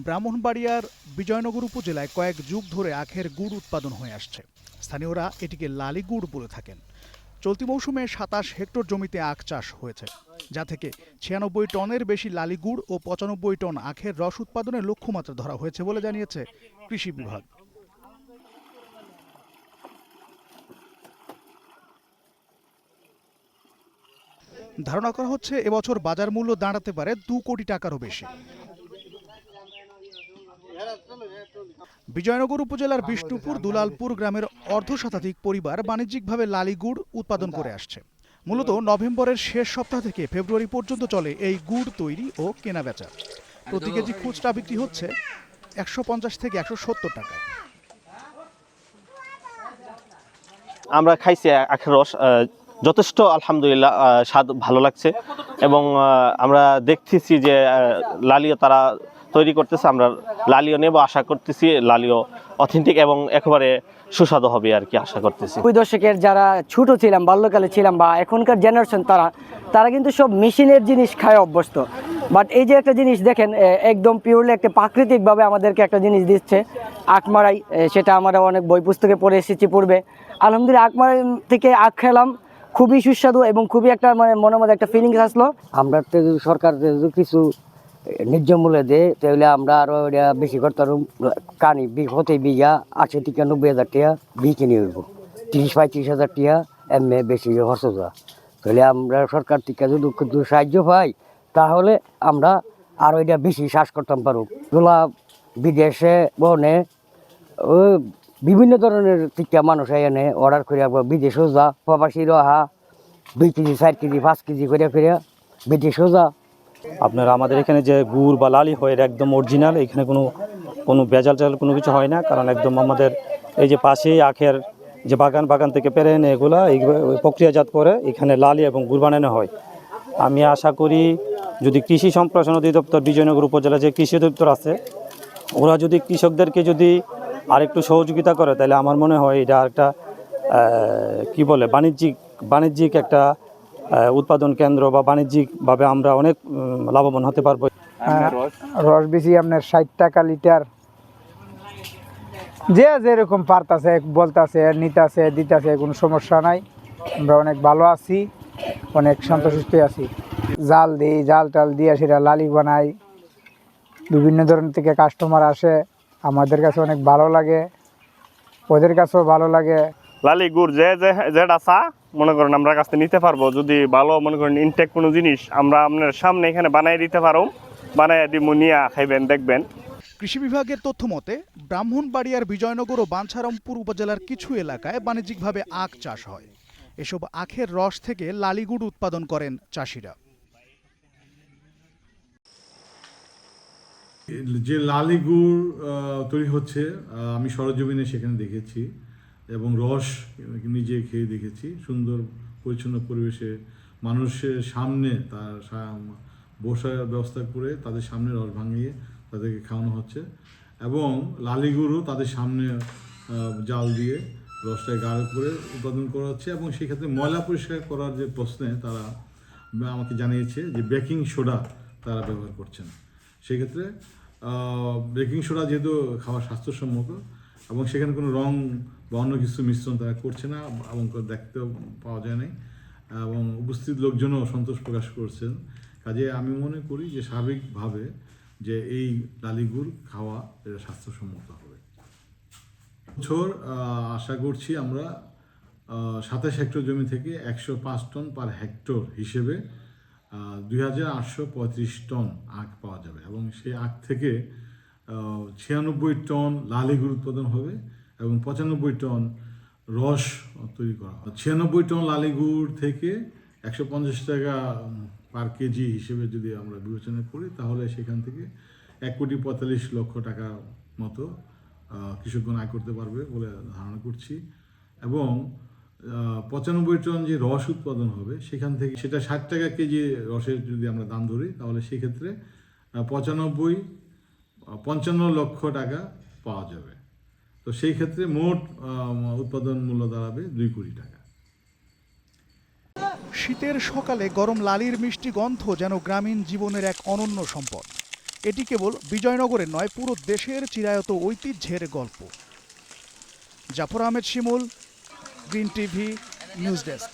ব্রাহ্মণবাড়িয়ার বিজয়নগর উপজেলায় কয়েক যুগ ধরে আখের গুড় উৎপাদন হয়ে আসছে। স্থানীয়রা এটিকে লালি গুড় বলে থাকেন। চলতি মৌসুমে ২৭ হেক্টর জমিতে আখ চাষ হয়েছে, যা থেকে ৯৬ টনের বেশি লালি গুড় ও ৯৫ টন আখের রস উৎপাদনের লক্ষ্যমাত্রা ধরা হয়েছে বলে জানিয়েছে কৃষি বিভাগ। ধারণা করা হচ্ছে এবছর বাজার মূল্য দাঁড়াতে পারে ২ কোটি টাকারও বেশি। বিজয়নগর উপজেলার বিষ্ণুপুর দুলালপুর গ্রামের অর্ধশতাধিক পরিবার বাণিজ্যিকভাবে লালি গুড় উৎপাদন করে আসছে। মূলত নভেম্বরের শেষ সপ্তাহ থেকে ফেব্রুয়ারি পর্যন্ত চলে এই গুড় তৈরি ও কেনাবেচা। প্রতি কেজি খুচরা বিক্রি হচ্ছে ১৫০ থেকে ১৭০ টাকায়। আমরা খাইছি আখের রস, যথেষ্ট আলহামদুলিল্লাহ স্বাদ ভালো লাগছে এবং আমরা দেখতেছি যে লালিও তারা তৈরি করতেছে। আমরা লালিও নেব, আশা করতেছি লালিও অথেন্টিক এবং একেবারে সুস্বাদু হবে আর কি আশা করতেছি। ওই দশকের যারা ছোট ছিলাম, বাল্যকালে ছিলাম বা এখনকার জেনারেশন তারা কিন্তু সব মেশিনের জিনিস খায় অভ্যস্ত। বাট এই যে একটা জিনিস দেখেন, একদম পিওরলি একটা প্রাকৃতিকভাবে আমাদেরকে একটা জিনিস দিচ্ছে আখমারাই, সেটা আমরা অনেক বই পুস্তকে পড়ে এসেছি পূর্বে। আলহামদুলিল্লাহ আখমারাই থেকে আখ খেলাম, খুবই সুস্বাদু এবং খুবই একটা মানে মনের মধ্যে একটা ফিলিংস আসলো। আমরা সরকার কিছু ন্যায্য মূল্যে দেয় তাহলে আমরা আরো বেশি করতে পারব। কানি হতে বিঘা ৮০ থেকে ৯০ হাজার টাকা বিক্রি নিয়ে হইব, ৩০-৩৫ হাজার টাকা এমনি বেশি খরচ হয়। তাহলে আমরা সরকার থেকে যদি সাহায্য পাই তাহলে আমরা আরো এটা বেশি চাষ করতাম পারব। এগুলা বিদেশে বনে ওই বিভিন্ন ধরনের টিকা মানুষ এনে অর্ডার করে বিদেশেও যা, প্রবাসীরও আহা ২ কেজি ৪ কেজি ৫ কেজি করে ফিরে বিদেশেও যা। আপনার আমাদের এখানে যে গুড় বা লালি হয় এটা একদম অরিজিনাল, এখানে কোনো ভেজাল কোনো কিছু হয় না। কারণ একদম আমাদের এই যে পাশেই আখের যে বাগান থেকে পেরে এনে এগুলা প্রক্রিয়াজাত করে এখানে লালি এবং গুড় বানানো হয়। আমি আশা করি যদি কৃষি সম্প্রসারণ অধিদপ্তর বিজয়নগর উপজেলা যে কৃষি অধিদপ্তর আছে, ওরা যদি কৃষকদেরকে যদি আরেকটু সহযোগিতা করে তাহলে আমার মনে হয় এটা একটা কি বলে বাণিজ্যিক একটা উৎপাদন কেন্দ্র বা বাণিজ্যিকভাবে আমরা অনেক লাভবান হতে পারবো। রস বেশি আপনার ৬০ টাকা লিটার, যে যেরকম পারতাছে বলতাছে নিতাছে দিতাছে, কোনো সমস্যা নাই। আমরা অনেক ভালো আছি, অনেক সন্তুষ্ট আছি। জাল দিই, জাল টাল দিয়ে সেটা লালি বানাই। বিভিন্ন ধরনের থেকে কাস্টমার আসে, আমাদের কাছে অনেক ভালো লাগে, ওদের কাছেও ভালো লাগে। লালি গুড় যেটা চা মনে করেন আমরা কাছ থেকে নিতে পারবো। যদি ভালো মনে করেন ইনটেক কোনো জিনিস আমরা আপনার সামনে এখানে বানিয়ে দিতে পারো, বানিয়ে দিব, নিয়ে খাইবেন দেখবেন। কৃষি বিভাগের তথ্য মতে ব্রাহ্মণবাড়িয়ার বিজয়নগর ও বাঞ্ছারামপুর উপজেলার কিছু এলাকায় বাণিজ্যিকভাবে আখ চাষ হয়। এসব আখের রস থেকে লালি গুড় উৎপাদন করেন চাষিরা। যে লালি গুড় তৈরি হচ্ছে আমি সরজমিনে সেখানে দেখেছি এবং রস নিজে খেয়ে দেখেছি। সুন্দর পরিচ্ছন্ন পরিবেশে মানুষের সামনে তার বসার ব্যবস্থা করে তাদের সামনে রস ভাঙিয়ে তাদেরকে খাওয়ানো হচ্ছে এবং লালি গুড়ও তাদের সামনে জাল দিয়ে রসটায় গাঢ় করে উৎপাদন করা হচ্ছে। এবং সেক্ষেত্রে ময়লা পরিষ্কার করার যে প্রশ্নে তারা আমাকে জানিয়েছে যে বেকিং সোডা তারা ব্যবহার করছেন। সেক্ষেত্রে বেকিং সোডা যেহেতু খাওয়া স্বাস্থ্যসম্মত এবং সেখানে কোনো রং বা অন্য কিছু মিশ্রণ তারা করছে না এবং দেখতেও পাওয়া যায় নাই এবং উপস্থিত লোকজনও সন্তোষ প্রকাশ করছেন। কাজে আমি মনে করি যে স্বাভাবিকভাবে যে এই লালি গুড় খাওয়া এটা স্বাস্থ্যসম্মত হবে। বছর আশা করছি আমরা ২৭ হেক্টর জমি থেকে ১০৫ টন পার হেক্টর হিসেবে ২৮৩৫ টন আখ পাওয়া যাবে এবং সেই আখ থেকে ৯৬ টন লালি গুড় উৎপাদন হবে এবং ৯৫ টন রস তৈরি করা হবে। ৯৬ টন লালি গুড় থেকে ১৫০ টাকা পার কেজি হিসেবে যদি আমরা বিবেচনা করি তাহলে সেখান থেকে ১,৪৫,০০,০০০ টাকা মতো কৃষকগণ আয় করতে পারবে বলে ধারণা করছি। এবং ৯৫ টন যে রস উৎপাদন হবে সেখান থেকে সেটা ৬০ টাকা কেজি রসের যদি আমরা দাম ধরি তাহলে সেক্ষেত্রে ৫৫ লক্ষ টাকা পাওয়া যাবে। তো সেই ক্ষেত্রে মোট উৎপাদন মূল্য দাঁড়াবে ২ কোটি টাকা। শীতের সকালে গরম লালির মিষ্টি গন্ধ যেন গ্রামীণ জীবনের এক অনন্য সম্পদ। এটি কেবল বিজয়নগরের নয়, পুরো দেশের চিরায়ত ঐতিহ্যের গল্প। জাফর আহমেদ শিমুল, গ্রিন টিভি, নিউজ ডেস্ক।